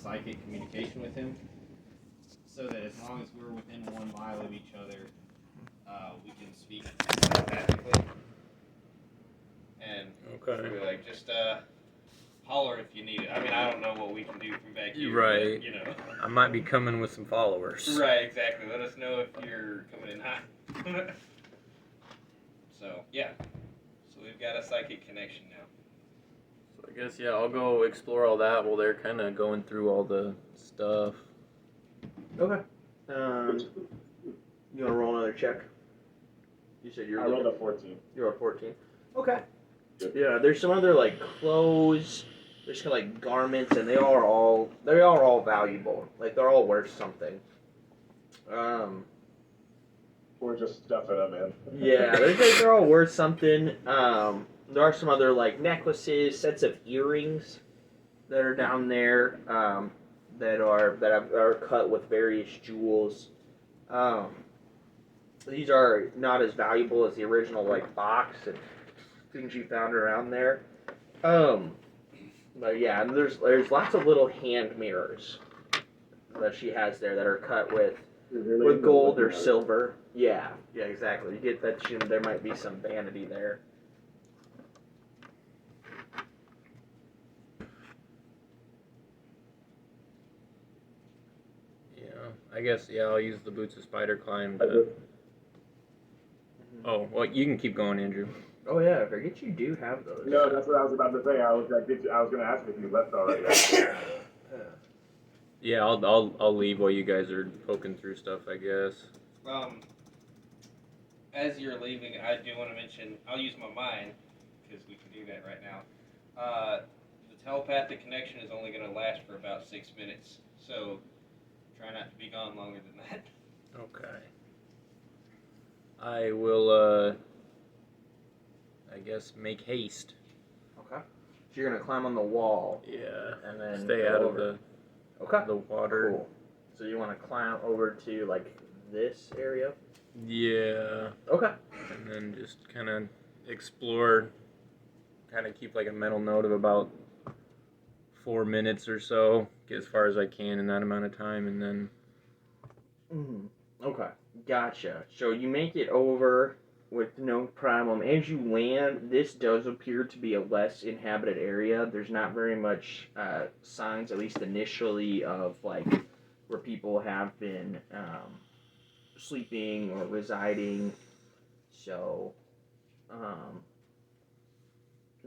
psychic communication with him, so that as long as we're within 1 mile of each other, we can speak telepathically. And we're like, just holler if you need it. I mean, I don't know what we can do from back here. Right. But, you know. I might be coming with some followers. Right, exactly. Let us know if you're coming in hot. So, yeah. So we've got a psychic connection now. So I guess, yeah, I'll go explore all that while they're kind of going through all the stuff. Okay. You want to roll another check? You said you're. I rolled a 14. You're a 14. Okay. Yeah, there's some other like clothes. There's kind of like garments, and they are all valuable. Like they're all worth something. We're just stuffing them in. Yeah, they're all worth something. There are some other like necklaces, sets of earrings that are down there that are cut with various jewels. These are not as valuable as the original like box and things you found around there. But yeah, and there's lots of little hand mirrors that she has there that are cut with gold or silver. Yeah, exactly. You get that there might be some vanity there. Yeah, I guess, yeah, I'll use the boots of spider climb to... Oh, well, you can keep going, Andrew. Oh yeah, I forget you do have those. No, that's what I was about to say. I was going to ask if you left already. Yeah, I'll leave while you guys are poking through stuff, I guess. As you're leaving, I do want to mention, I'll use my mind, because we can do that right now. The telepathic connection is only going to last for about 6 minutes, so try not to be gone longer than that. Okay. I will, I guess, make haste. Okay. So you're going to climb on the wall. Yeah. And then stay out of the water. Cool. So you want to climb over to, like, this area? Yeah. Okay. And then just kind of explore, kind of keep, like, a mental note of about 4 minutes or so. Get as far as I can in that amount of time, and then... Okay. Gotcha. So you make it over with no problem. As you land, this does appear to be a less inhabited area. There's not very much signs, at least initially, of like where people have been sleeping or residing. So,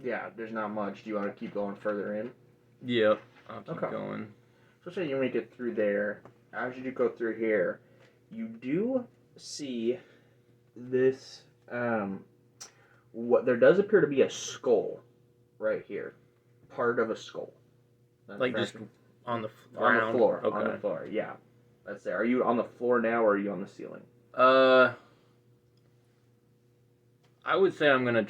yeah, there's not much. Do you want to keep going further in? Yep. I'll keep going. So say you make it through there. As you go through here, you do see this, what there does appear to be a skull right here. Part of a skull. Like just on the ground? On the floor. Okay. On the floor, yeah. That's there. Are you on the floor now, or are you on the ceiling? I would say I'm gonna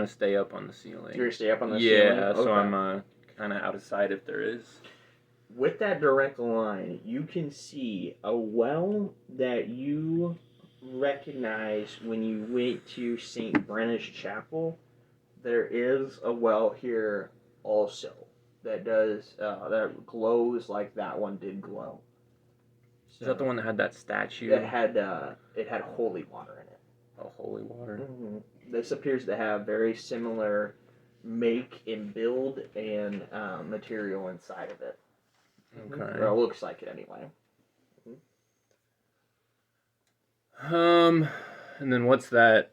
stay up on the ceiling. You're gonna stay up on the ceiling? Yeah, so I'm kind of out of sight if there is. With that direct line, you can see a well that you recognize when you went to St. Brenna's Chapel. There is a well here also that glows like that one did glow. So, is that the one that had that statue? It had holy water in it. Oh, holy water. Mm-hmm. This appears to have very similar make and build and material inside of it. Okay. Or it looks like it anyway. And then what's that?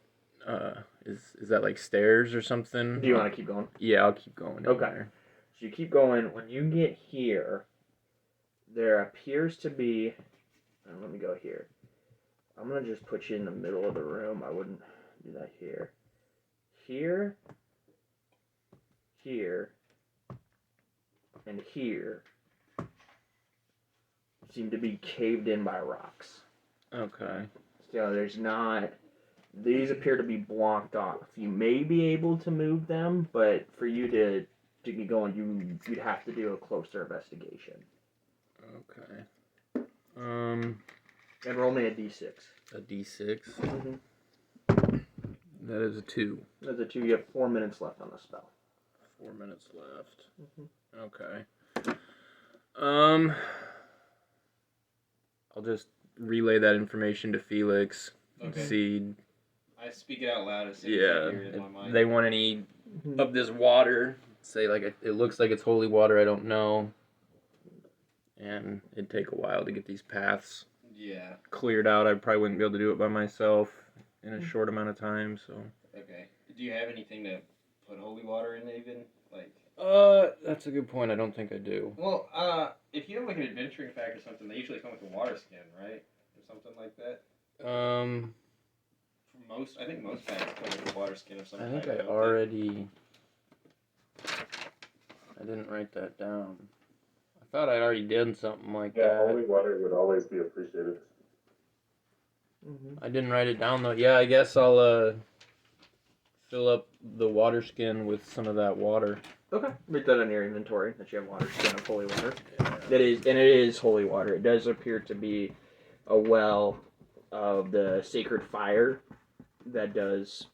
Is that like stairs or something? Do you want to keep going? Yeah, I'll keep going. Okay. So you keep going. When you get here, there appears to be... let me go here. I'm going to just put you in the middle of the room. I wouldn't do that here. Here, and here seem to be caved in by rocks. Okay. So there's not... These appear to be blocked off. You may be able to move them, but for you to get going, you'd have to do a closer investigation. Okay. And roll me a d6. A d6? Mm-hmm. That is a 2. That's a 2. You have 4 minutes left on the spell. 4 minutes left. Mm-hmm. Okay. I'll just relay that information to Felix. Okay. See. I speak it out loud as soon as I hear it in my mind. They want any of this water. Say like it looks like it's holy water. I don't know. And it'd take a while to get these paths cleared out. I probably wouldn't be able to do it by myself in a short amount of time. So. Okay. Do you have anything to put holy water in even? Like. That's a good point. I don't think I do. Well, if you have like an adventuring pack or something, they usually come with a water skin, right? Or something like that. I think most packs come with a water skin of some kind. I think I didn't write that down. I thought I'd already done something like that. Yeah, holy water would always be appreciated. I didn't write it down though. Yeah, I guess I'll fill up the water skin with some of that water. Okay. Write that on your inventory that you have water skin of holy water. It is holy water. It does appear to be a well of the sacred fire that does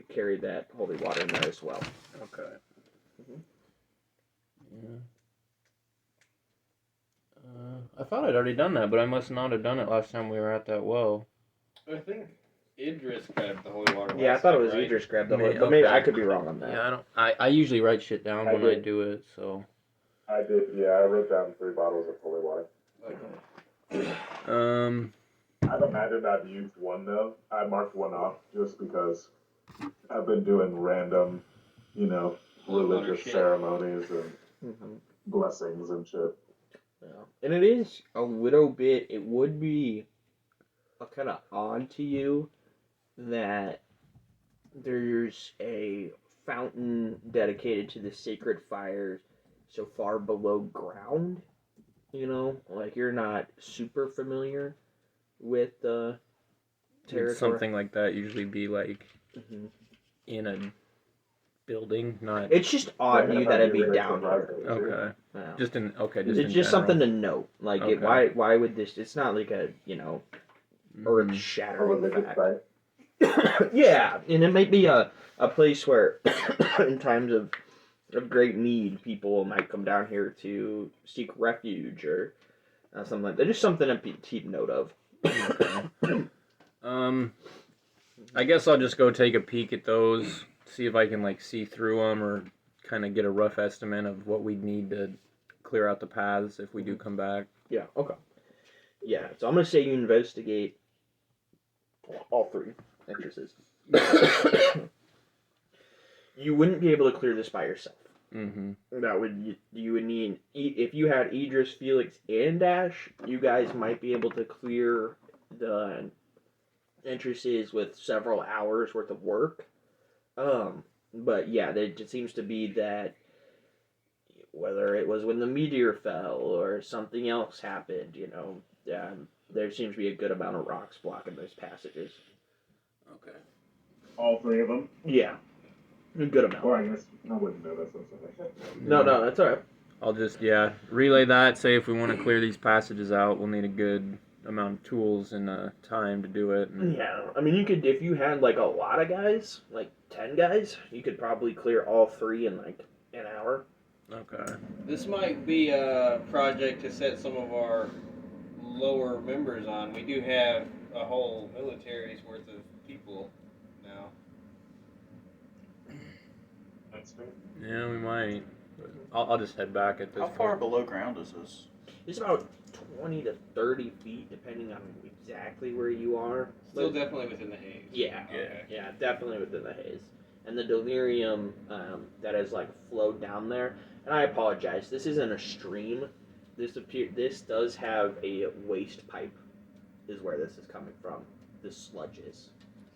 carry that holy water in there as well. Okay. Yeah. I thought I'd already done that, but I must not have done it last time we were at that well. I think Idris grabbed the holy water. Yeah, I thought it was Idris grabbed the holy, but maybe I could be wrong on that. Yeah, I usually write shit down when I do it, so. I did, yeah, I wrote down 3 bottles of holy water. Okay. I've imagined I've used one though. I marked one off just because I've been doing random, religious ceremonies and blessings and shit. Yeah. And it is a little bit, it would be kind of odd to you that there's a fountain dedicated to the sacred fires so far below ground. Like you're not super familiar with the territory. Something like that usually be like in a building, not. It's just odd to you that it'd be down here. Okay. Yeah. Just it's just something to note. Like why would this? It's not like a earth shattering fact. Yeah, and it might be a place where in times of great need, people might come down here to seek refuge or something like that. Just something to keep note of. I guess I'll just go take a peek at those, see if I can see through them or kind of get a rough estimate of what we'd need to clear out the paths if we do come back. Yeah, okay. Yeah, so I'm going to say you investigate all 3 entrances. You wouldn't be able to clear this by yourself. That you would need, if you had Idris, Felix, and Dash, you guys might be able to clear the entrances with several hours worth of work. But yeah, it seems to be that whether it was when the meteor fell or something else happened, there seems to be a good amount of rocks blocking those passages. Okay. All 3 of them? Yeah. A good amount. Well, I guess I wouldn't know that. No, that's alright. I'll just, relay that. Say if we want to clear these passages out, we'll need a good amount of tools and time to do it. Yeah, I mean, you could, if you had a lot of guys, 10 guys, you could probably clear all 3 in an hour. Okay. This might be a project to set some of our lower members on. We do have a whole military's worth of people now. That's fair. Yeah, we might. I'll just head back at this point. How far below ground is this? It's about 20 to 30 feet, depending on exactly where you are. Still definitely within the haze. Yeah. Okay. Yeah, definitely within the haze. And the delirium that has flowed down there. And I apologize, this isn't a stream. This does have a waste pipe, is where this is coming from. This sludge is.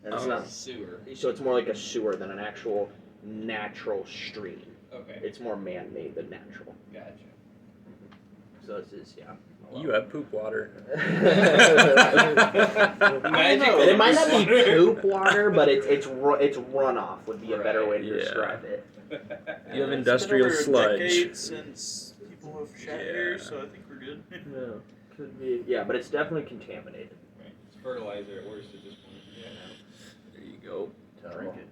And it's not sewer. So it's more like a sewer than an actual natural stream. Okay. It's more man-made than natural. Gotcha. So this is, yeah. You have poop water. It might not be poop water, but it's runoff would be a better way to describe it. You have industrial sludge. It's been over a decade since people have shat here, so I think we're good. Yeah, could be. Yeah, but it's definitely contaminated. Right. It's fertilizer at worst at this point. Yeah. There you go. Drink it.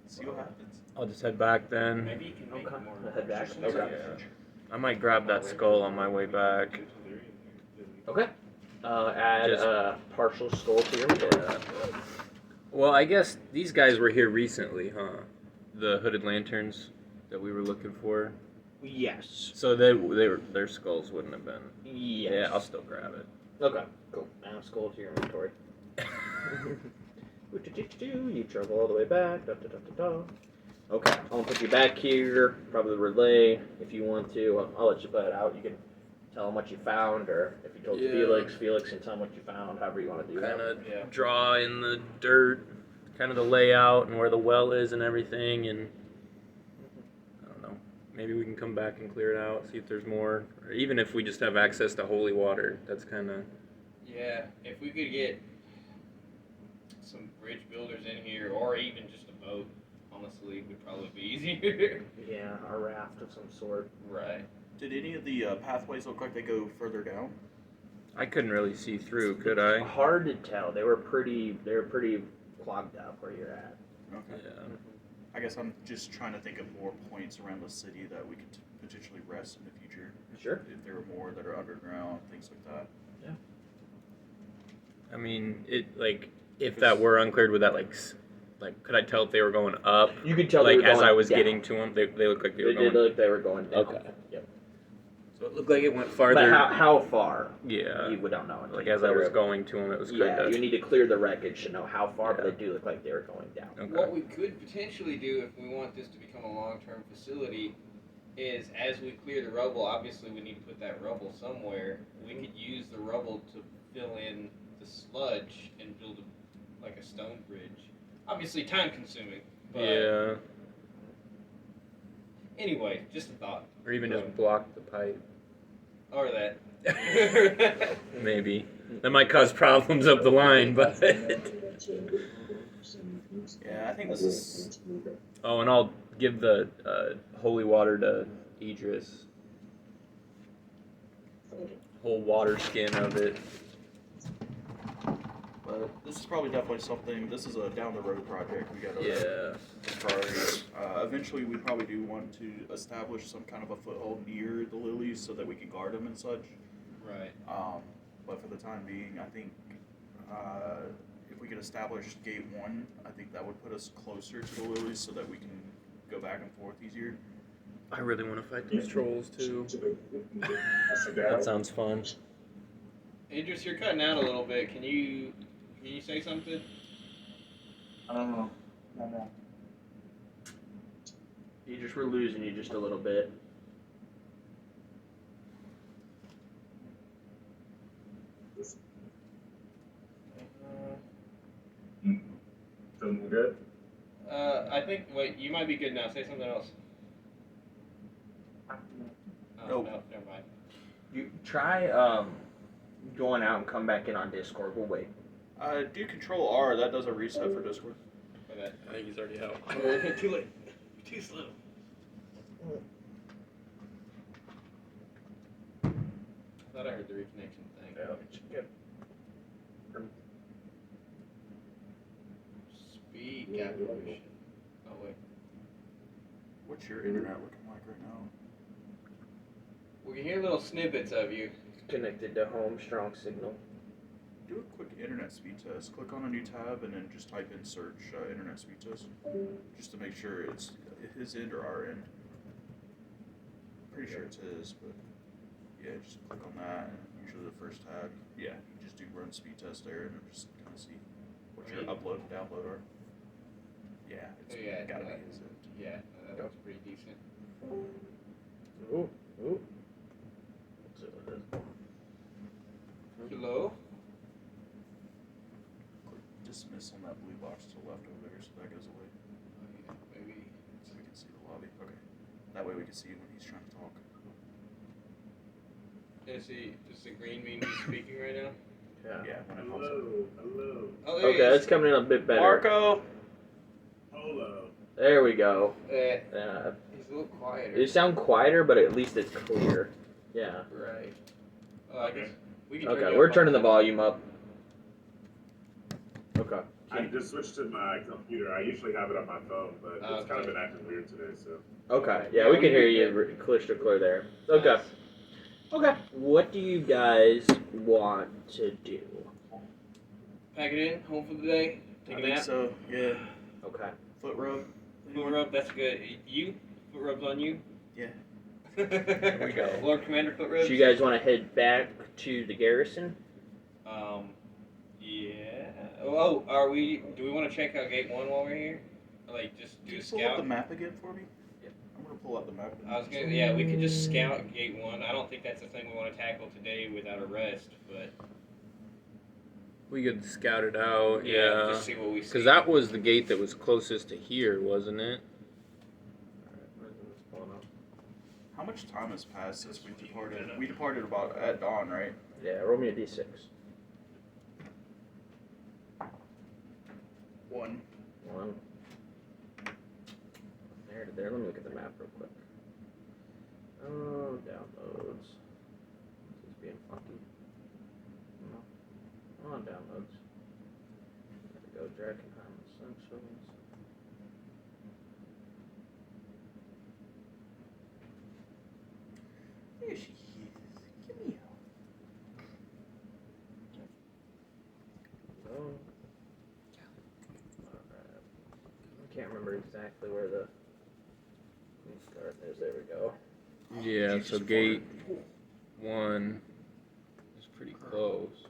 See what happens. I'll just head back then. Maybe you can make more. Head back. Okay. Okay. I might grab that skull on my way back. Okay. Add Just- a partial skull to your inventory. Yeah. Well, I guess these guys were here recently, huh? The hooded lanterns that we were looking for. Yes. So their skulls wouldn't have been. Yes. Yeah, I'll still grab it. Okay, cool. Add a skull to your inventory. You travel all the way back. Da, da, da, da, da. Okay, I'll put you back here. Probably relay if you want to. I'll let you put it out. You can tell them what you found, or if you told Felix can tell them what you found. However you want to do Kind that. of draw in the dirt, kind of the layout and where the well is and everything, and I don't know. Maybe we can come back and clear it out, see if there's more, or even if we just have access to holy water. That's kind of. Yeah, if we could get some bridge builders in here, or even just a boat, honestly, would probably be easier. Yeah, a raft of some sort. Right. Did any of the pathways look like they go further down? I couldn't really see through, could I? Hard to tell. They were pretty clogged up where you're at. Okay. Yeah. I guess I'm just trying to think of more points around the city that we could potentially rest in the future. Sure. If there are more that are underground, things like that. I mean, if that were uncleared, would that could I tell if they were going up? You could tell they Like were as going I was down. getting to them, they looked like they were They did going. look like they were going down. Okay. Yep. So it looked like it went farther. But how far? Yeah. We don't know. until Like you as I clear was it. going to them, it was kind Yeah, of. you need to clear the wreckage to know how far, but Yeah. they do look like they were going down. Okay. What we could potentially do if we want this to become a long-term facility is, as we clear the rubble, obviously we need to put that rubble somewhere. We could use the rubble to fill in the sludge and build a stone bridge. Obviously time-consuming, but Yeah. anyway, just a thought. Or even just block the pipe. Or that. Maybe. That might cause problems up the line, but. Yeah, I think this is. Oh, and I'll give the holy water to Idris. Whole water skin of it. But this is probably definitely something. This is a down the road project. We got Yeah. priorities. Eventually, we probably do want to establish some kind of a foothold near the lilies so that we can guard them and such. Right. But for the time being, I think if we could establish gate 1, I think that would put us closer to the lilies so that we can go back and forth easier. I really want to fight these trolls too. That sounds fun. Idris, you're cutting out a little bit. Can you say something? I don't know. No. We're losing you just a little bit. Feeling good? I think. Wait, you might be good now. Say something else. Oh, Nope. no, never mind. You try going out and come back in on Discord. We'll wait. Do Control R. That does a reset for Discord. For that. I think he's already out. Too late. Too slow. I thought I heard the reconnection thing. Yeah, let me check it. Speak apparition. Oh wait. What's your internet looking like right now? We can hear little snippets of you. Connected to home, strong signal. Do a quick internet speed test. Click on a new tab and then just type in search internet speed test. Just to make sure it's his end or our end. Pretty sure it's his, but yeah, just click on that. And usually the first tab, yeah, you just do run speed test there and just kind of see what your upload and download are. Yeah, it's Yeah, gotta be his end. Yeah, that looks pretty decent. Ooh. Let's see what it is. Hello? Click dismiss on that blue box to the left over there so that goes away. Oh, yeah, maybe. So we can see the lobby. Okay. That way we can see when he's trying to talk. Does the green mean he's speaking right now? Yeah, when it pops up. Hello. Oh, there he Okay, is. that's coming in a bit better. Marco! Hello. There we go. He's a little quieter. You sound quieter, but at least it's clear. Yeah. Right. Oh, I guess we can turn Okay, you we're up turning the on- volume up. Okay. I just switched to my computer. I usually have it on my phone, but it's kind of been acting weird today, so. Okay, yeah, we can hear you crystal clear there. Okay. Nice. Okay. What do you guys want to do? Pack it in, home for the day, take I a think nap. so. Yeah. Okay. Foot rub. Foot rub, that's good. You? Foot rubs on you? Yeah. There we go. Lord Commander foot rubs? So you guys want to head back to the garrison? Yeah. Oh, do we want to check out Gate 1 while we're here? Like, just do Can a you pull up scout? the map again for me? Yep. I'm gonna pull up the map. Yeah, we could just scout Gate 1. I don't think that's the thing we want to tackle today without a rest, but... We could scout it out, yeah. Just see what we see. Because that was the gate that was closest to here, wasn't it? How much time has passed since we departed? We departed about at dawn, right? Yeah, roll me a d6. 1. 1. There to there. Let me look at the map real quick. Oh, downloads. This is being funky. No. On downloads. There we go. Drakkenheim Essentials. There she is. Give me Oh. Alright. I can't remember exactly where the Queen's Garden is. There we go. Yeah, so gate 1 is pretty close.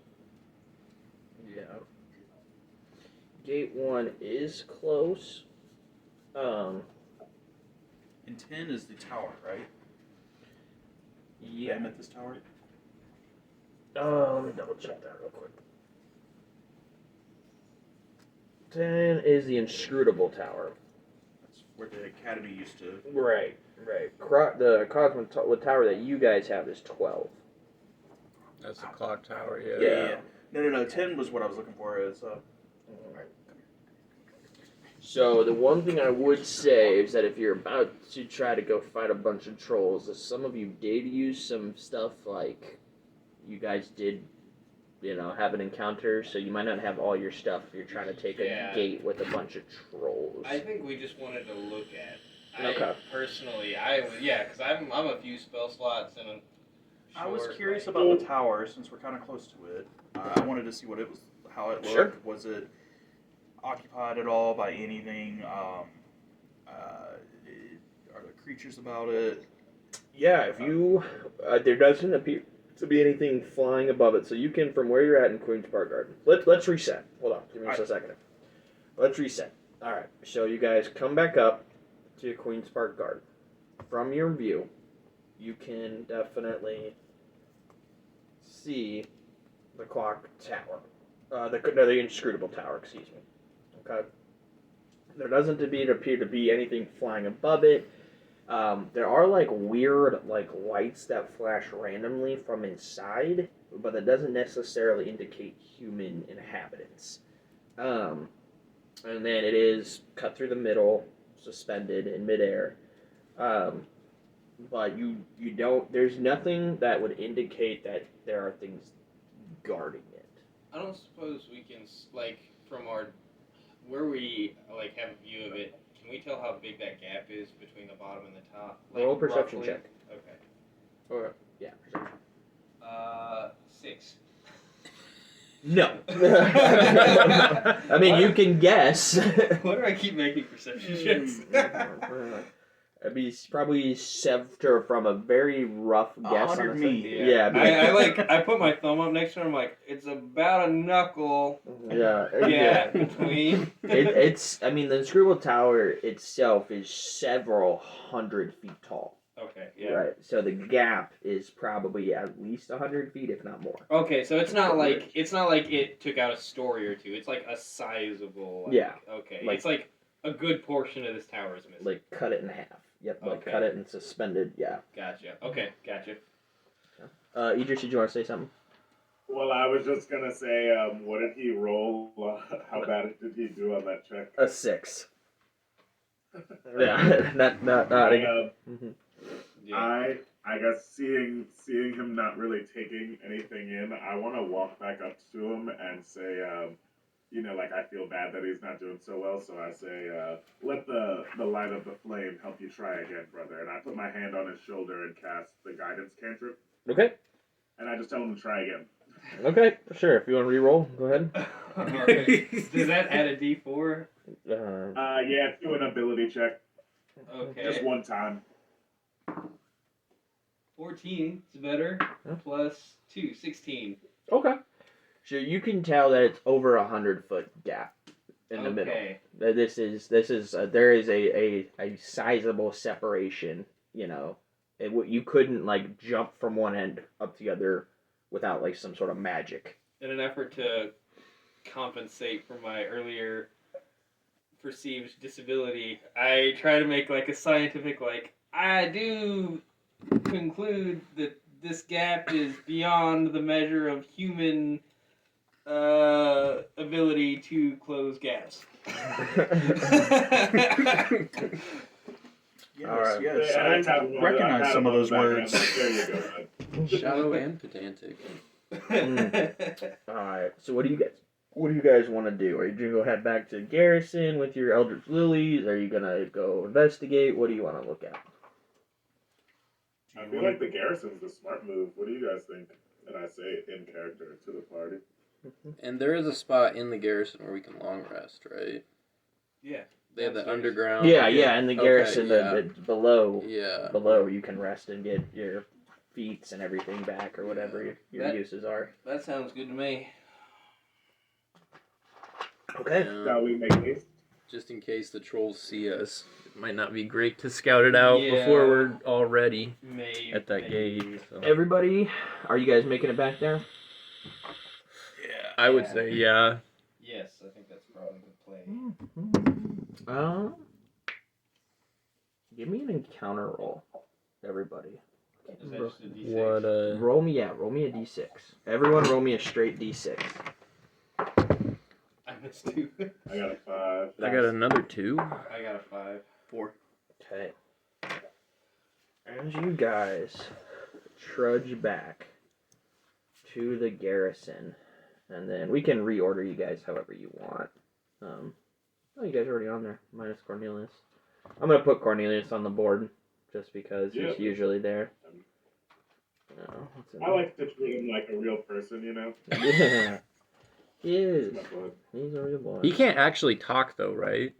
Yeah. Gate 1 is close. And 10 is the tower, right? Yeah. At this tower. Let me double check that real quick. 10 is the inscrutable tower. That's where the academy used to. Right. The cosmic tower that you guys have is 12. That's the clock tower, yeah. Yeah. No. 10 was what I was looking for. Is So the one thing I would say is that if you're about to try to go fight a bunch of trolls, some of you did use some stuff like you guys did, have an encounter, so you might not have all your stuff if you're trying to take a gate with a bunch of trolls. I think we just wanted to look at. Okay. Personally, because I'm a few spell slots and I was curious about the tower since we're kind of close to it. I wanted to see what it was, how it looked. Sure. Was it occupied at all by anything? Are there creatures about it? Yeah, if you there doesn't appear to be anything flying above it, so you can from where you're at in Queen's Park Garden. Let's reset. Hold on, give me just a second. Let's reset. All right, so you guys come back up to Queen's Park Garden. From your view, you can definitely see the clock tower, the inscrutable tower. Excuse me. Okay. There doesn't appear to be anything flying above it. There are weird lights that flash randomly from inside, but that doesn't necessarily indicate human inhabitants. And then it is cut through the middle, suspended in midair. But you don't. There's nothing that would indicate that there are things guarding it. I don't suppose we can from where we have a view of it. Can we tell how big that gap is between the bottom and the top? Roll a perception roughly? check. Okay. Or yeah, perception. 6. No. I mean, you can guess. Why do I keep making perception checks? It'd be probably Sevter from a very rough guess. 100 feet. Yeah. I put my thumb up next to it. I'm like, it's about a knuckle. Yeah. Between. It's. I mean, the inscrutable tower itself is several hundred feet tall. Okay. Yeah. Right. So the gap is probably at least 100 feet, if not more. Okay, so it's not like it took out a story or two. It's like a sizable. Yeah. Okay. It's like a good portion of this tower is missing. Like cut it in half. Yep. Okay. Cut it and suspended. Yeah. Gotcha. Okay. Gotcha. Idris, did you want to say something? Well, I was just gonna say, what did he roll? How bad did he do on that check? A 6. Yeah. not. Yeah. I guess seeing him not really taking anything in, I want to walk back up to him and say, like I feel bad that he's not doing so well, so I say, let the light of the flame help you try again, brother. And I put my hand on his shoulder and cast the guidance cantrip. Okay. And I just tell him to try again. Okay, sure. If you want to re-roll, go ahead. Okay. Does that add a D4? Yeah, do an ability check. Okay. Just one time. 14 is better. Plus 2, 16. Okay. So you can tell that it's over 100-foot gap in the middle. That there is a sizable separation. You couldn't like jump from one end up to the other without like some sort of magic. In an effort to compensate for my earlier perceived disability, I try to make like a scientific I do conclude that this gap is beyond the measure of human ability to close gaps. Yes, Alright. yes. Yeah, I recognize some of those words. There you go, bud. Shallow and pedantic. Alright, so what do you guys want to do? Are you going to go head back to Garrison with your Eldritch Lilies? Are you going to go investigate? What do you want to look at? I feel like the garrison's the smart move. What do you guys think? And I say in character to the party. And there is a spot in the garrison where we can long rest, right? Yeah. They have the underground. Yeah, and the garrison yeah. below Yeah. you can rest and get your feats and everything back or whatever your uses are. That sounds good to me. Okay. Shall we make haste? Just in case the trolls see us. It might not be great to scout it out before we're all ready at that gate. So. Everybody, are you guys making it back there? Yeah, I would say yeah. Yes, I think that's probably the play. Give me an encounter roll, everybody. Is that just a D6? What roll me a d6. Everyone roll me a straight d6. I missed 2. I got a 5. I got another 2. I got a 5. 4. Okay. As you guys trudge back to the garrison, and then we can reorder you guys however you want. You guys are already on there, minus Cornelius. I'm going to put Cornelius on the board, just because he's usually there. I like to treat him like a real person, Yeah. He is. He's a real boy. He can't actually talk though, right?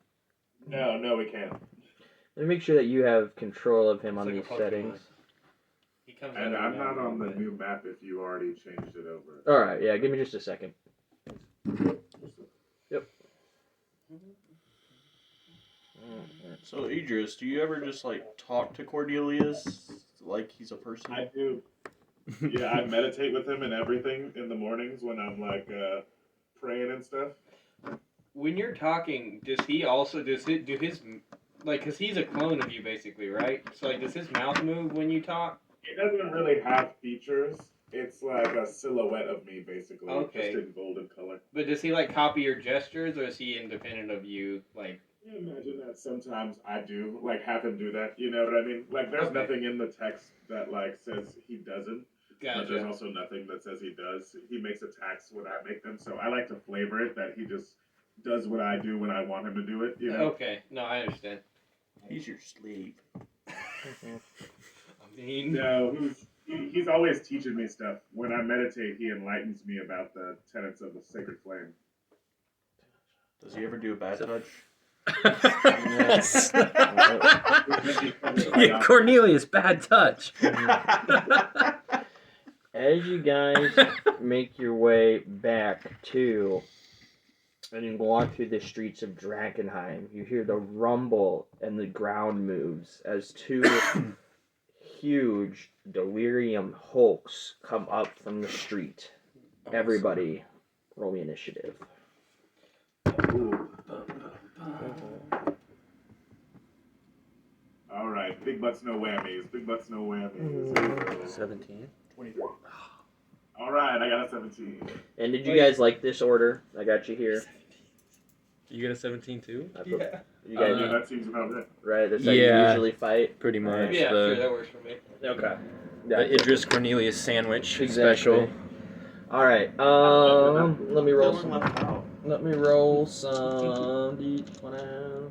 No, we can't. Let me make sure that you have control of him on It's like these a Pokemon. settings. He comes And out I'm of not on the but- new map if you already changed it over. Alright, yeah, give me just a second. Yep. So, Idris, do you ever just talk to Cornelius like he's a person? I do. Yeah, I meditate with him and everything in the mornings when I'm praying and stuff. When you're talking, does he also do his because he's a clone of you basically, right? So does his mouth move when you talk? It doesn't really have features. It's like a silhouette of me, basically, Okay. just in golden color. But does he copy your gestures, or is he independent of you? I imagine that sometimes I do, have him do that, you know what I mean? There's nothing in the text that, says he doesn't, but there's Gotcha. also nothing that says he does. He makes attacks when I make them, so I like to flavor it that he just does what I do when I want him to do it, you know? Okay, no, I understand. He's your slave. I mean, No, he's always teaching me stuff. When I meditate, he enlightens me about the tenets of the sacred flame. Does he ever do a bad touch? Yeah, Cornelius, bad touch. As you guys make your way back to, and you walk through the streets of Drakkenheim, you hear the rumble and the ground moves as two huge delirium hulks come up from the street. Everybody, roll me initiative. All right, big butts, no whammies. Big butts, no whammies. 17. 23. All right, I got a 17. And did you guys like this order? I got you here. You get a 17 too? yeah. You guys, That seems about it. right? That's how you Yeah. usually fight. Pretty much. Yeah, sure, that works for me. Okay. The Idris Cornelius sandwich Exactly. special. All right. Let me roll Dylan some. left out. Let me roll some d12.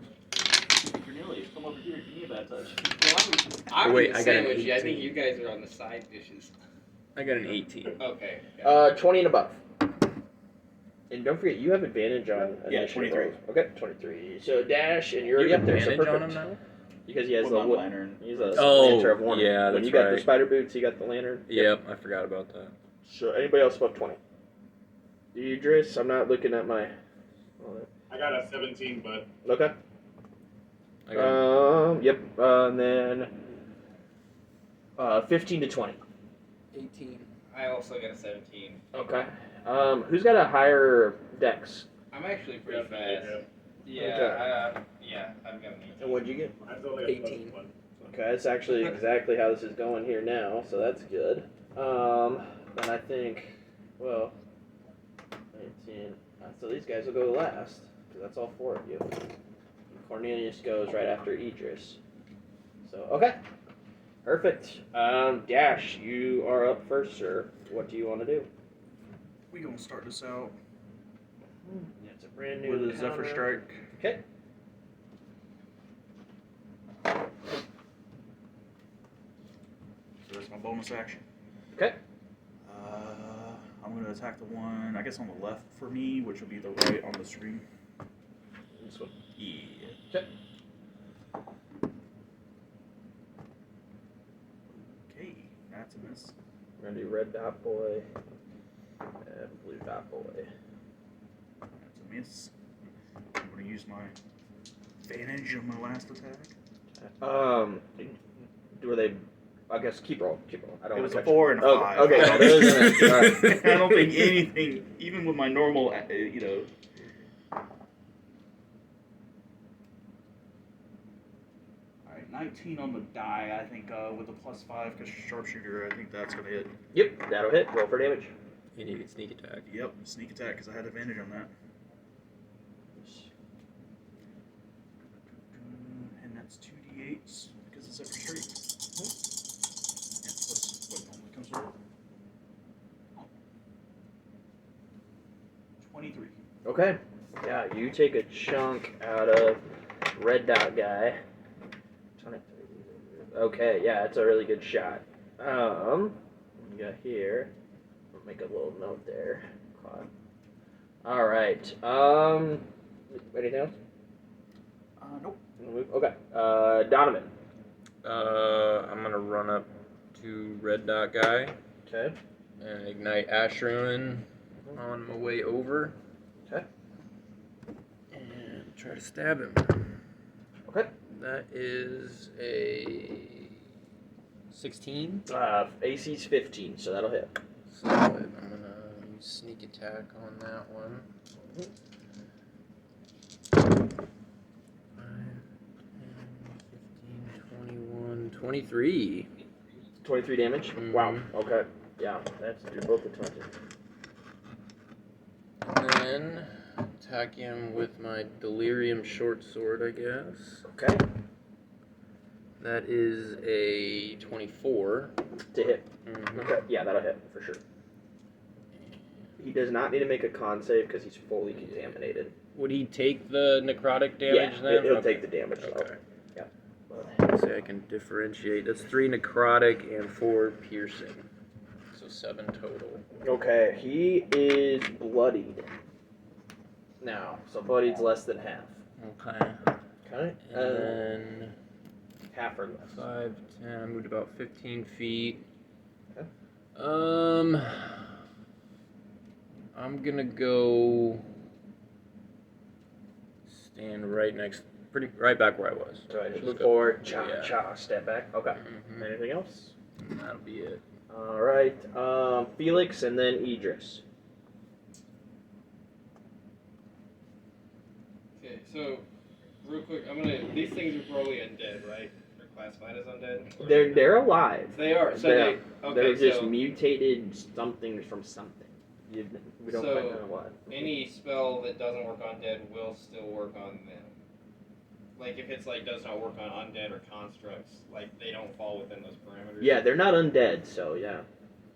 Cornelius, come over here. Give me a bad touch. Well, I'm Wait, the I got an sandwich. I think 18. you guys are on the side dishes. I got an 18. Okay. 20 and above. And don't forget, you have advantage on Yeah, initiative 23. rolls. Okay, 23. So Dash, and you're You already have up there, so advantage perfect. on him now? Because he has With the my lantern. He's a Oh, lantern of warning. yeah, When that's you got the right. spider boots, you got the lantern. Yep, I forgot about that. So anybody else above 20? Idris, I'm not looking at my. I got a 17, but Okay. I got Yep. And then 15 to 20. 18. I also got a 17. Okay. Who's got a higher dex? I'm actually pretty fast. Okay. Yeah, I've got an 18. And what'd you get? mine's only a 18. +1. Okay, that's actually exactly how this is going here now, so that's good. And I think, well, 19. So these guys will go last, because that's all 4 of you. Cornelius goes right after Idris. So, okay. Perfect. Dash, you are up first, sir. What do you want to do? We gonna start this out It's a brand new with a Zephyr encounter. Strike. Okay. So that's my bonus action. Okay. I'm gonna attack the one, I guess on the left for me, which will be the right on the screen. This one. Yeah. Okay. Okay, that's a miss. We're going to do red dot boy and blue dot boy. That's a miss. I'm gonna use my advantage on my last attack. Were they? I guess keep rolling. I don't. It was wanna a 4 and a Oh, 5. okay, I there isn't it. Alright. don't think anything, even with my normal, you know. Alright, 19 on the die, I think, with a +5, because sharpshooter, I think that's gonna hit. Yep, that'll hit. Roll for damage. And you get sneak attack. Yep, sneak attack, because I had advantage on that. And that's 2d8s, because it's Zephyr Strike. And plus what normally comes with it. 23. Okay. Yeah, you take a chunk out of red dot guy. 23. Okay, yeah, it's a really good shot. You got here. I'll make a little note there. All right. Anything else? Nope. Okay. Donovan. I'm gonna run up to red dot guy Okay. and ignite Ash Ruin on my way over. Okay. And try to stab him. Okay. That is a 16. AC's 15, so that'll hit. So I'm gonna use sneak attack on that one. 5, 10, 15, 21, 23. 23 damage? Mhm. Wow. Okay. Yeah, that's do both the 20. And then attack him with my delirium short sword, I guess. Okay. That is a 24. To hit. Mhm. Okay. Yeah, that'll hit for sure. He does not need to make a con save because he's fully contaminated. Would he take the necrotic damage yeah, then? he'll Okay. take the damage. Okay. Though. Yeah. Let's see, I can differentiate. That's 3 necrotic and 4 piercing. So 7 total. Okay, he is bloodied. Now, so bloodied's less than half. Okay. Okay. And then Half or less. 5, 10, I moved about 15 feet. Okay. I'm gonna go stand right back where I was. So I just Just move go- forward, yeah. step back. Okay. Mhm. Anything else? That'll be it. All right. Felix and then Idris. Okay, so real quick, these things are probably undead, right? They're classified as undead? They're alive. They are. So They're- okay, They're just so mutated something from something. We don't So- quite know what. any spell that doesn't work on dead will still work on them. Like if it's like does not work on undead or constructs, like they don't fall within those parameters. Yeah, they're not undead, so yeah.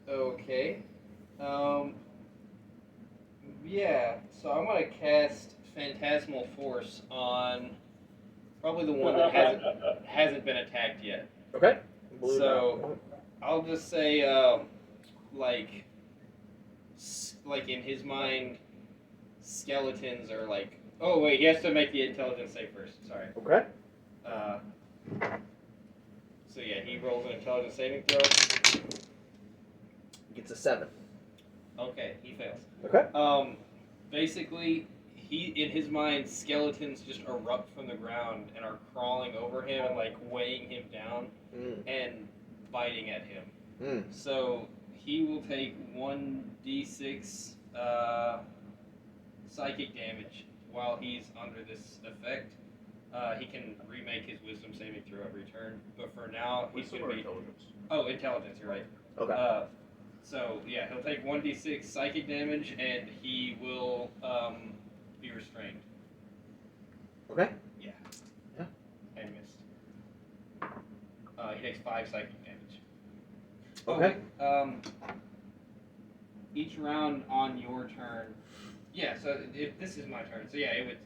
Okay. Yeah, so I'm gonna cast Phantasmal Force on probably the one that hasn't been attacked yet. Okay. So I'll just say, like in his mind, skeletons are like. Oh wait, he has to make the intelligence save first. Sorry. Okay. So yeah, he rolls an intelligence saving throw. Gets a 7. Okay, he fails. Okay. Basically, in his mind, skeletons just erupt from the ground and are crawling over him and like weighing him down and biting at him. So he will take 1d6 psychic damage while he's under this effect. He can remake his wisdom saving throw every turn, but for now he's going to be intelligence. Oh, intelligence. You're right. Okay. So yeah, he'll take 1d6 psychic damage, and he will be restrained. Okay. Yeah. Yeah. I missed. He takes 5 psychic damage. Okay. Each round on your turn. Yeah. So if this is my turn, so yeah, it would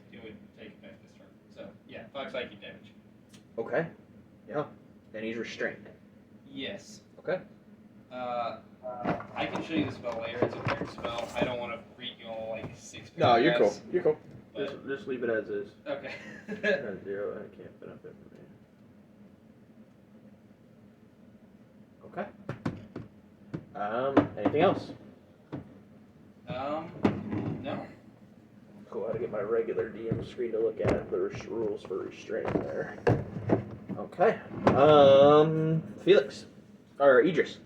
take effect this turn. So yeah, 5 psychic damage. Okay. Yeah. And he's restrained. Yes. Okay. I can show you the spell later. It's a weird spell. I don't want to read you all like 6 paragraphs. No, you're cool. You're cool. But, Just leave it as is. okay. 0, I can't benefit from it. Okay. Anything else? No. Cool. I had to get my regular DM screen to look at the rules for restraint there. Okay. Felix. Or Idris.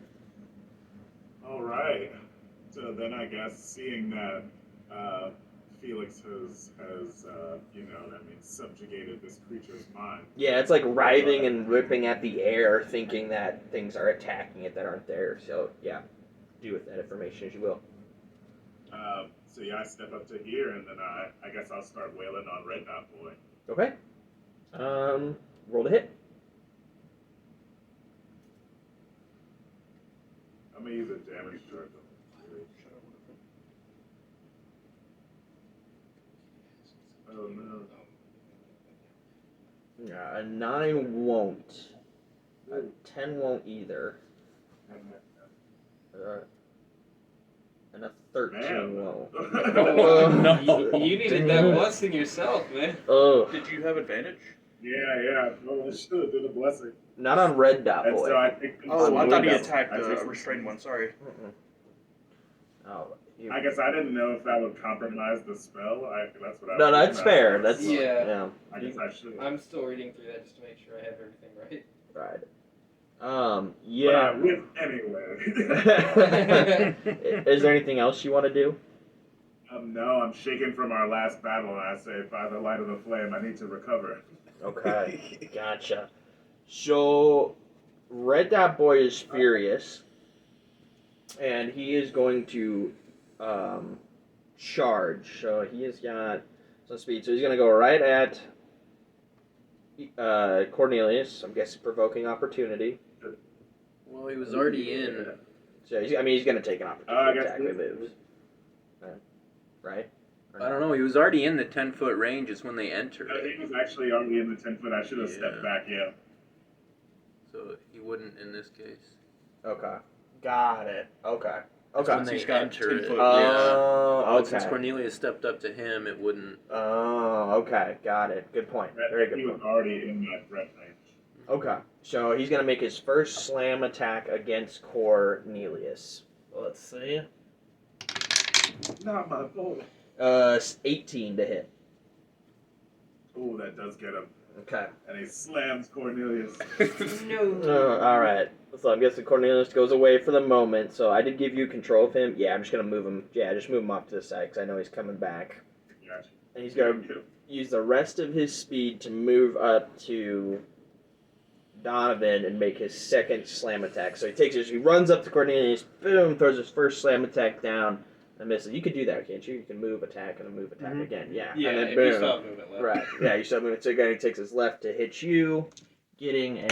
Alright. So then I guess seeing that Felix has that means subjugated this creature's mind. Yeah, it's like writhing and ripping at the air, thinking that things are attacking it that aren't there. So, yeah. Do with that information as you will. So yeah, I step up to here, and then I guess I'll start wailing on Red Dot Boy. Okay. Roll to hit. I'm gonna use a damage chart. Oh no. Yeah, a 9 won't. A 10 won't either. And a 13 Man. won't. No. You needed that blessing yourself, man. Oh. Did you have advantage? Yeah. Well, I should have did a blessing. Not on Red Dot And Boy. so I think. Oh, I thought he Red Dot- attacked I the think- restrained one. Sorry. Oh, you... I guess I didn't know if that would compromise the spell. That's what I. No, was that's fair. That's Yeah. I guess I should. I'm still reading through that just to make sure I have everything right. Right. But Yeah. I win anyway. Is there anything else you want to do? No, I'm shaken from our last battle, and I say, by the light of the flame, I need to recover. Okay, gotcha. So, Red Dot Boy is furious, and he is going to charge. So he has got some speed. So he's going to go right at Cornelius. I'm guessing provoking opportunity. Well, he was already in. So he's going to take an opportunity attack if it moves. Right? I don't know. He was already in the 10-foot range. Is when they entered. No, he was actually already in the 10 foot. I should have stepped back, yeah. So he wouldn't in this case. Okay. Got it. Okay. That's Okay. when they He's got enter 10 it. foot. Oh, But since okay. Cornelius stepped up to him, it wouldn't. Oh, okay. Got it. Good point. Very He good was point. already in my threat range. Okay. So he's going to make his first slam attack against Cornelius. Let's see. Not my boy. 18 to hit. Ooh, that does get him. Okay. And he slams Cornelius. No. Alright. So I'm guessing Cornelius goes away for the moment. So I did give you control of him. Yeah, I'm just going to move him. Yeah, just move him off to the side because I know he's coming back. Gotcha. And he's going to use the rest of his speed to move up to Donovan and make his second slam attack. So he runs up to Cornelius, boom, throws his first slam attack down, and misses. You could do that, can't you? You can move, attack, and then move, attack again. Yeah. Yeah, and then if boom. you still have movement left. Right. Yeah, you still have movement. So again, he takes his left to hit you, getting a...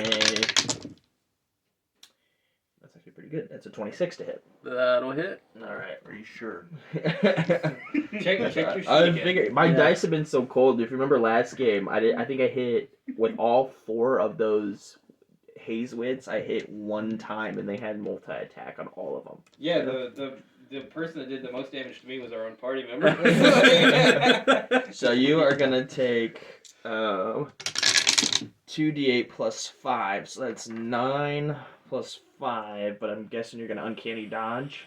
That's actually pretty Very good. That's a 26 to hit. That'll hit. All right. Are you sure? Check your sheet I again. figured my dice have been so cold. If you remember last game, I think I hit with all 4 of those haze wits. I hit 1 time, and they had multi attack on all of them. Yeah, the person that did the most damage to me was our own party member. So you are gonna take 2d8 plus 5, so that's 9 plus 5. But I'm guessing you're gonna uncanny dodge.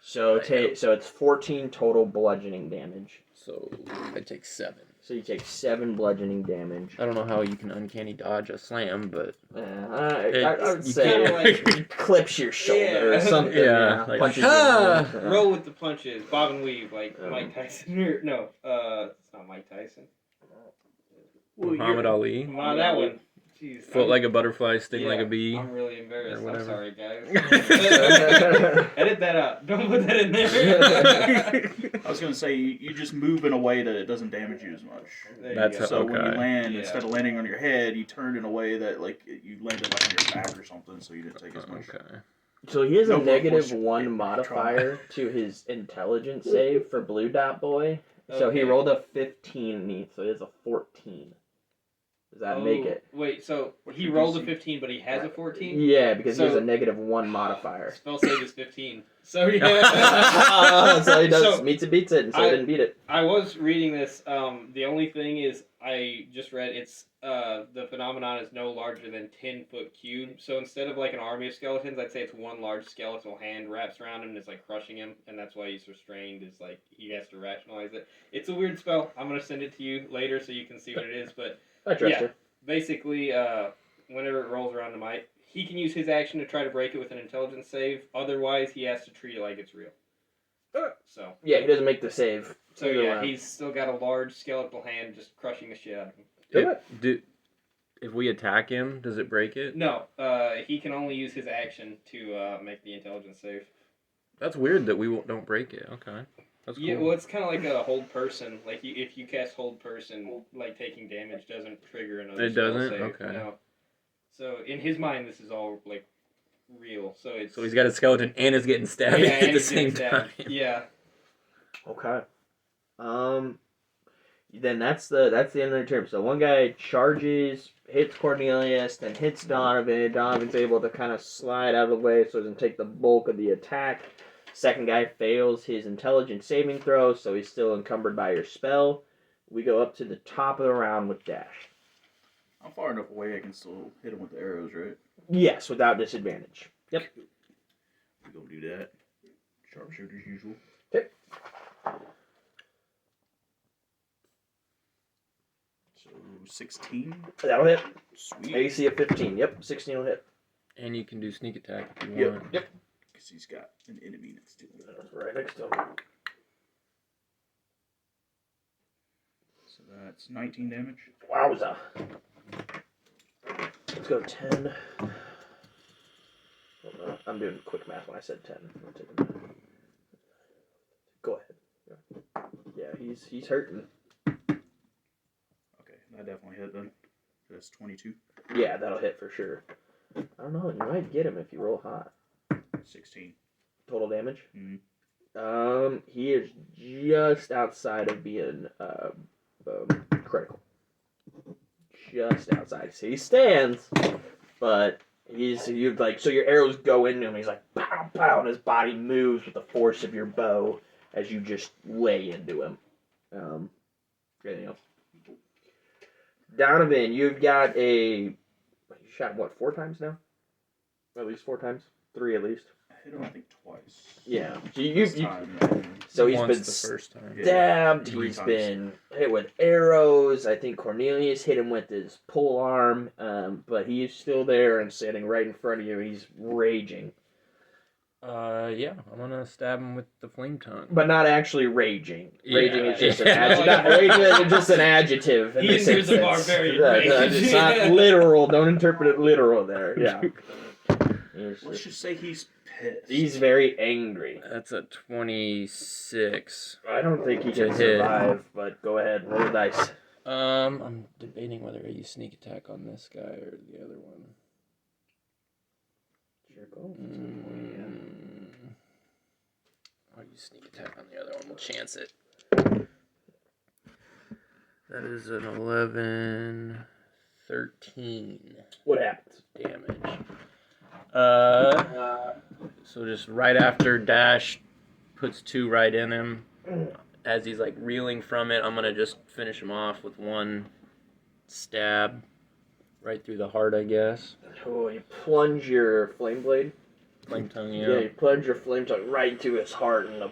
So so it's 14 total bludgeoning damage. So I take 7. So you take 7 bludgeoning damage. I don't know how you can uncanny dodge a slam, but I would you say kinda it like- clips your shoulder or Yeah. something. Yeah, like, punches ah! you. Roll with the punches, bob and weave, like Oh. Mike Tyson. Or, no, it's not Mike Tyson. Muhammad Ali. Nah, that one. Jeez, Foot like a butterfly, sting like yeah, a bee. I'm really embarrassed. or I'm whatever. sorry, guys. Edit that out. Don't put that in there. I was gonna say you just move in a way that it doesn't damage you as much. There That's you go. So when you Okay. land, Yeah. instead of landing on your head, you turn in a way that like you landed like on your back or something, so you didn't take as much. Okay. So he has No a more negative fortune. 1 modifier to his intelligence save for Blue Dot Boy. So he Okay. rolled a 15, so he has a 14. Does that make it? Wait, so What's he your rolled a DC? 15, but he has a 14? Yeah, because he has So- a negative 1 modifier. Spell save is 15. So yeah. So he does So, meets it, beats it, and so he didn't beat it. I was reading this. The only thing is, I just read it's the phenomenon is no larger than 10-foot cubed. So instead of like an army of skeletons, I'd say it's one large skeletal hand wraps around him and is like crushing him, and that's why he's restrained. Is like he has to rationalize it. It's a weird spell. I'm gonna send it to you later so you can see what it is. But I trust yeah. you. basically, whenever it rolls around to Mike, he can use his action to try to break it with an intelligence save. Otherwise, he has to treat it like it's real. So. Yeah, he doesn't make the save. So Either yeah, way. he's still got a large skeletal hand just crushing the shit out of him. Do it. If we attack him, does it break it? No, he can only use his action to make the intelligence save. That's weird that we don't break it. Okay. That's cool. Yeah, well, it's kind of like a hold person. Like if you cast hold person, like taking damage doesn't trigger another. It spell doesn't? save. Okay. No. So in his mind, this is all like real. So it's. So he's got a skeleton and is getting stabbed yeah, at and the he's getting same stabbed. time. Yeah. Okay. Then that's the end of their turn. So one guy charges, hits Cornelius, then hits Donovan. Donovan's able to kind of slide out of the way so he doesn't take the bulk of the attack. Second guy fails his intelligence saving throw, so he's still encumbered by your spell. We go up to the top of the round with Dash. I'm far enough away I can still hit him with the arrows, right? Yes, without disadvantage. Yep. We gonna do that. Sharpshooter as usual. Okay. So 16. That'll hit. Sweet. AC of 15. Yep, 16 will hit. And you can do sneak attack if you Yep. want. Yep. Because he's got an enemy next to him. That's right next to him. So that's 19 damage. Wowza. Let's go 10. Hold on. I'm doing quick math when I said 10. I'll take a minute. Go ahead. Yeah, he's hurting. Okay, that definitely hit then. That's 22. Yeah, that'll hit for sure. I don't know. You might get him if you roll hot. 16. Total damage. Mm-hmm. He is just outside of being critical. Just outside. So he stands, but you like so your arrows go into him. He's like pow pow, and his body moves with the force of your bow as you just lay into him. Anything else? Donovan, you've got you shot what 4 times now? At least 4 times. 3 at least. I hit him, I think, twice. Yeah. So This time, yeah. so he's Once been the first time. Yeah. stabbed. 3 He's times. been hit with arrows. I think Cornelius hit him with his pole arm, but he's still there and standing right in front of you. He's raging, Yeah, I'm gonna stab him with the flame tongue. but not actually raging. Yeah. Raging is just an Yeah. adjective. Not raging is just an adjective. in He this hears a instance. barbarian No, rage. it's not literal. Don't interpret it literal there. Yeah. Let's just say he's pissed. He's very angry. That's a 26. I don't think he To can hit. survive, but go ahead, roll the dice. I'm debating whether I use sneak attack on this guy or the other one. Sure, go. I'll use sneak attack on the other one. We'll chance it. That is an 11, 13. What happens? Damage. So just right after Dash puts 2 right in him, as he's like reeling from it, I'm gonna just finish him off with 1 stab right through the heart, I guess. Oh, you plunge your flame blade. Flame tongue, Yeah, you plunge your flame tongue right into his heart, and the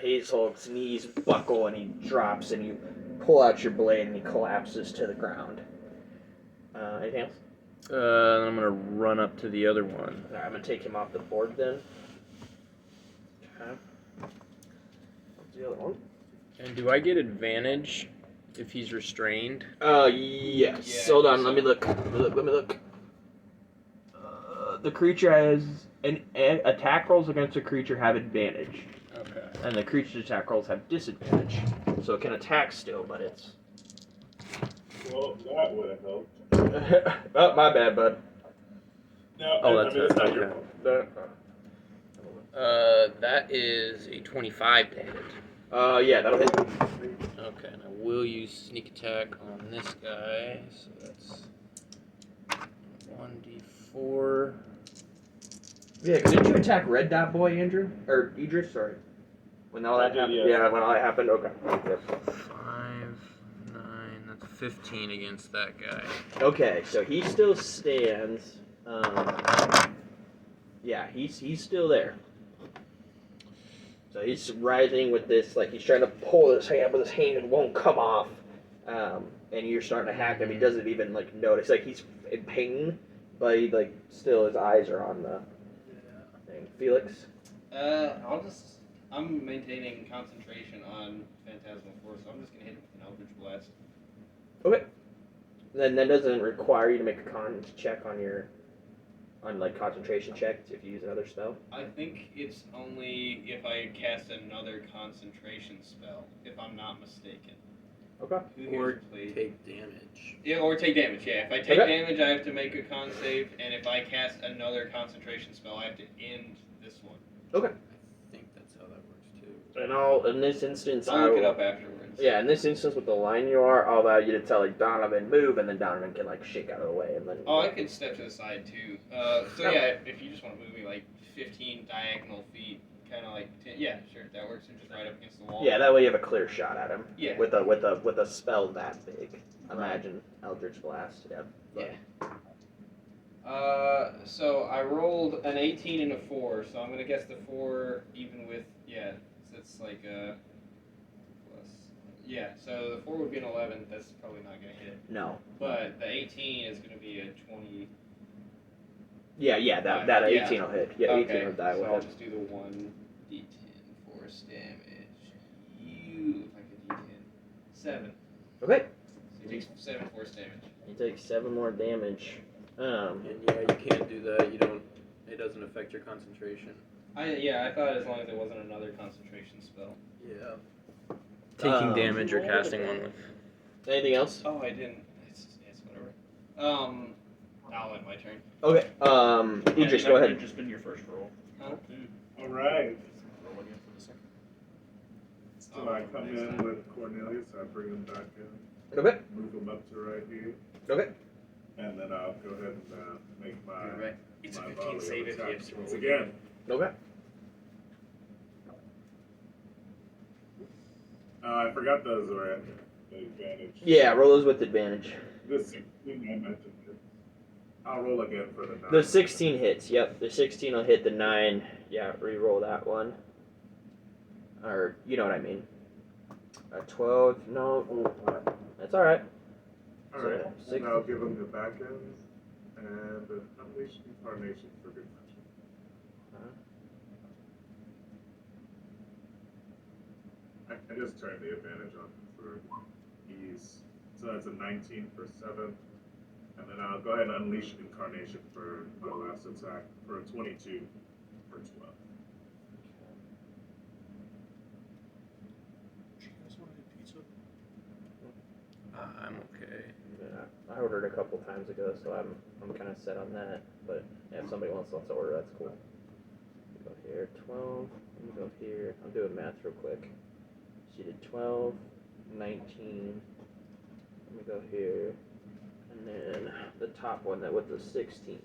Hazehog's knees buckle, and he drops, and you pull out your blade, and he collapses to the ground. Anything else? I'm gonna run up to the other one. Alright, I'm gonna take him off the board then. Okay. What's the other one? And do I get advantage if he's restrained? Yes. Hold on, let me look. Let me look. The creature has attack rolls against a creature have advantage. Okay. And the creature's attack rolls have disadvantage. So it can attack still, but it's... Well, that would have helped. Oh, my bad, bud. No, Oh, that's it's not okay. your fault. That is a 25 to hit. Yeah, that'll hit. Okay, and I will use sneak attack on this guy. So that's 1d4. Yeah, because didn't you attack Red Dot Boy, Andrew? Or Idris, sorry. When all that happened? Yeah, when all that happened? Okay. Yep. 5, 9, that's 15 against that guy. Okay, so he still stands. Yeah, he's still there. So he's writhing with this, like he's trying to pull his hand, but his hand won't come off. And you're starting to hack him. He doesn't even like notice. Like he's in pain, but he like still his eyes are on the thing. Felix. I'm maintaining concentration on Phantasmal Force, so I'm just gonna hit him with an Eldritch Blast. Okay. Then that doesn't require you to make a con check on like concentration checks if you use another spell. I think it's only if I cast another concentration spell, if I'm not mistaken. Okay. Or take damage. Yeah, or take damage, yeah. If I take damage, I have to make a con save, and if I cast another concentration spell, I have to end this one. Okay. I think that's how that works too. And in this instance, I'll look it up afterwards. Yeah, in this instance with the line you are, I'll allow you to tell like Donovan move, and then Donovan can like shake out of the way, and then. Oh, I could step to the side too. Yeah, if you just want to move me like 15 diagonal feet, kind of like 10, yeah, sure, that works. And just right up against the wall. Yeah, that way you have a clear shot at him. Yeah. With a spell that big. Imagine Eldritch Blast. Yeah. Yeah. So I rolled an 18 and a 4, so I'm gonna guess the 4 even with so it's like plus. Yeah, so the 4 would be an 11. That's probably not gonna hit. No. But the 18 is gonna be a 20. Yeah, that 18 will hit. Yeah, okay, 18 will die so with I'll it. just do the 1d10 force damage. If I could d10. 7. Okay. So he takes 7 force damage. You take 7 more damage. And yeah, you can't do that. You don't. It doesn't affect your concentration. I thought as long as it wasn't another concentration spell. Yeah. Taking damage or casting one with. Anything else? Oh, I didn't. It's whatever. I'll end my turn. Okay. Idris, go ahead. Just been your first roll. Huh? All right. Roll again for the second. So I come in with Cornelius, I bring him back in, Okay. move him up to right here, Okay. and then I'll go ahead and make my You're right. It's a my 15 volley of save if you have attacks to once roll again. Okay. I forgot those were at the advantage. Yeah, roll those with advantage. This 16 I mentioned it. I'll roll again for the 9. The 16 hits. Yep, the 16 will hit the 9. Yeah, re-roll that one. Or, you know what I mean. A 12. No. That's alright. Alright, So, and I'll give him the back end and unleash incarnation for good fortune. I just turned the advantage on for ease. So that's a 19 for 7. And then I'll go ahead and unleash incarnation for my last attack for a 22 for 12. Do you guys want to do pizza? I'm okay. Yeah. I ordered a couple times ago, so I'm kind of set on that. But yeah, if somebody wants to order, that's cool. Go here, 12. Let me go here. I'm doing math real quick. She did 12, 19. Let me go here, and then the top one that with the 16.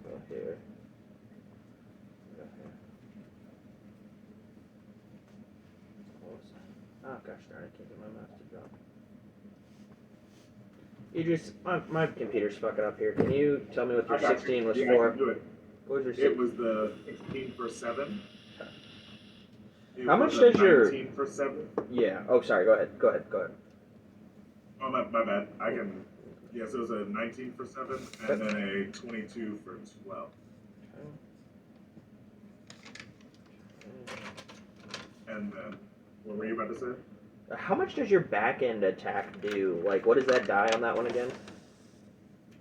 Go here. Go here. Oh gosh darn! I can't get my mouse to drop. You just my computer's fucking up here. Can you tell me what your 16 was yeah, for? I can do it. What was your 16? It was the 16 for 7. How much does your 19 for 7? Yeah. Oh, sorry. Go ahead. Oh, my bad. I can. Yes, it was a 19 for 7, and then a 22 for 12. And then, what were you about to say? How much does your back end attack do? Like, what does that die on that one again?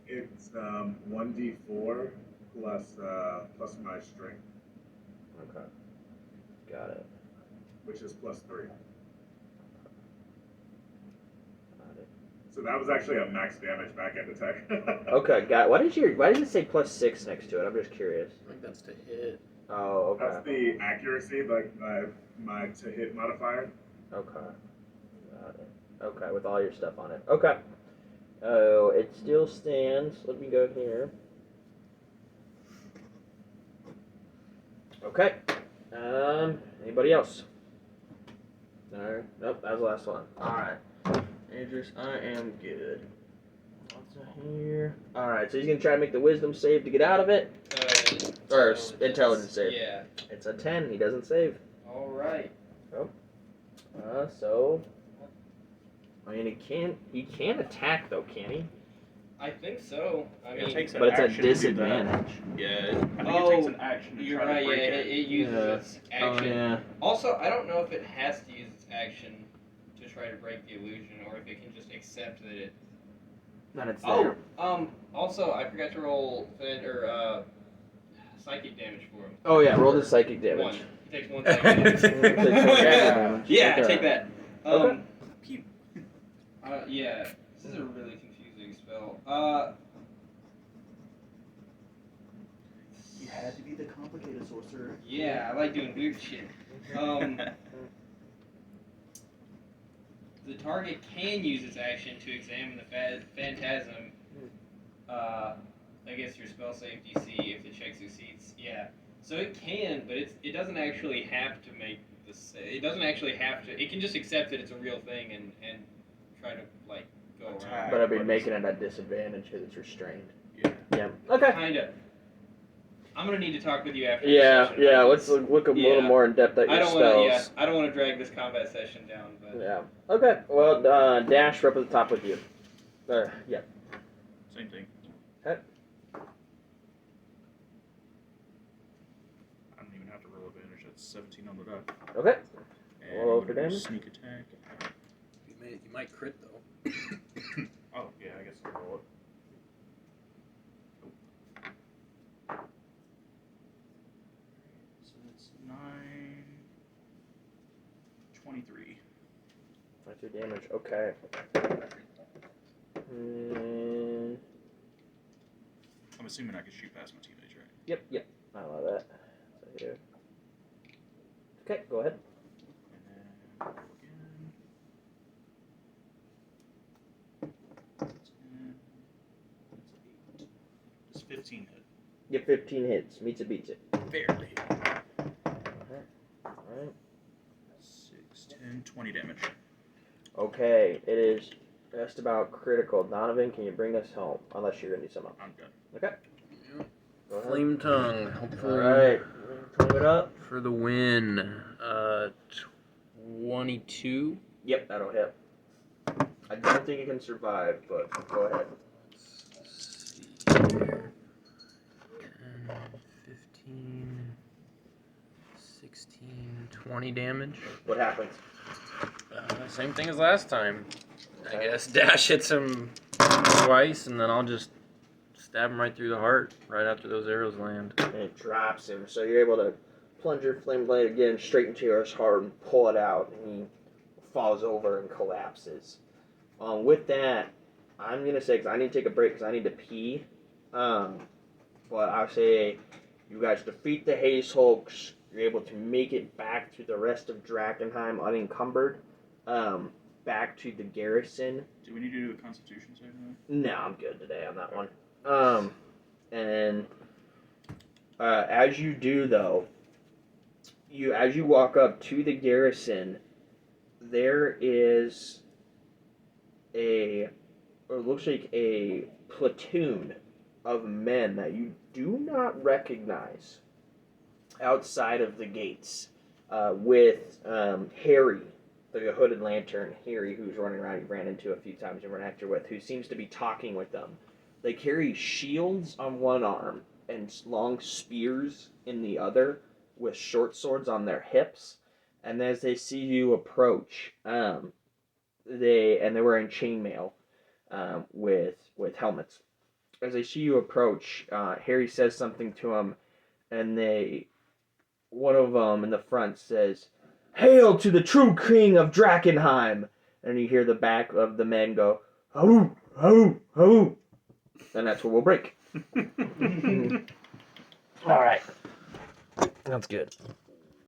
It's 1d4 plus my strength, Okay. Got it. which is plus 3. Got it. So that was actually a max damage back end attack. Okay. Got. Why does it say +6 next to it? I'm just curious. I think that's to hit. Oh, okay. That's the accuracy, like my to hit modifier. Okay. Got it. Okay, with all your stuff on it. Okay. Oh, it still stands. Let me go here. Okay. Anybody else? Alright. Nope, that was the last one. Alright. Idris, I am good. What's here? Alright, so he's gonna try to make the wisdom save to get out of it. Or intelligence save. Yeah. It's a 10. He doesn't save. All right. So I mean, he can attack though, can he? I think so. I mean, It takes an But it's a action to do that. disadvantage. Yeah, I think it takes an action to you're try right. to break Yeah, it. it uses its action. yeah. Also, I don't know if it has to use its action to try to break the illusion, or if it can just accept that it. Then it's there. Also, I forgot to roll psychic damage for him. Oh yeah, roll the psychic damage. 1. He takes 1 psychic damage. Yeah, take that. Okay. Yeah, this is a really confusing spell. You had to be the complicated sorcerer. Yeah, I like doing weird shit. The target can use its action to examine the phantasm against your spell save DC if the check succeeds. Yeah, so it can, but it doesn't actually have to make the save. It doesn't actually have to. It can just accept that it's a real thing and try to like go around. But I'd be making it at disadvantage because it's restrained. Yeah. Yeah. Okay. Kinda. I'm gonna need to talk with you after. Yeah, this session, yeah. because Let's look a little more in depth at your spells. I don't want to drag this combat session down, but Yeah. Okay. Well, Dash, we're up at the top with you. Yeah. Same thing. Okay. I don't even have to roll advantage. That's 17 on the die. Okay. And Roll I'm for gonna do damage. sneak attack. You might crit though. Oh yeah, I guess I'll roll it. So it's 9, 23. 22 damage. Okay. I'm assuming I can shoot past my teammates, right? Yep. I love that. So here. Okay, go ahead. And then roll again. That's 10. That's 8. Does 15 hit? Get 15 hits. Meets it, beats it. Barely. Alright. 6, 10, 20 damage. Okay, it is just about critical. Donovan, can you bring us home? Unless you're gonna do something else. I'm done. Okay. Go ahead. Flame tongue. Hopefully. Alright. Clean it up. For the win. 22. Yep, that'll hit. I don't think it can survive, but go ahead. Let's see here. 10, 15, 16, 20 damage. What happens? Same thing as last time. I guess Dash hits him twice, and then I'll just stab him right through the heart right after those arrows land. And it drops him, so you're able to plunge your flame blade again straight into his heart and pull it out, and he falls over and collapses. With that, I'm gonna say, because I need to take a break, because I need to pee. But I'll say you guys defeat the Haze Hulks. You're able to make it back to the rest of Drakkenheim unencumbered. Back to the garrison. Do we need to do a Constitution save now? No, I'm good today on that one. And as you do though, as you walk up to the garrison, there is it looks like a platoon of men that you do not recognize outside of the gates, with Harry, the hooded lantern, Harry, who's running around, you ran into a few times and run after with, who seems to be talking with them. They carry shields on one arm and long spears in the other, with short swords on their hips. And as they see you approach, they're wearing chainmail, with helmets. As they see you approach, Harry says something to them, and one of them in the front says, "Hail to the true king of Drakkenheim!" And you hear the back of the men go, "Ho, ho, ho!" And that's where we'll break. All right. That's good.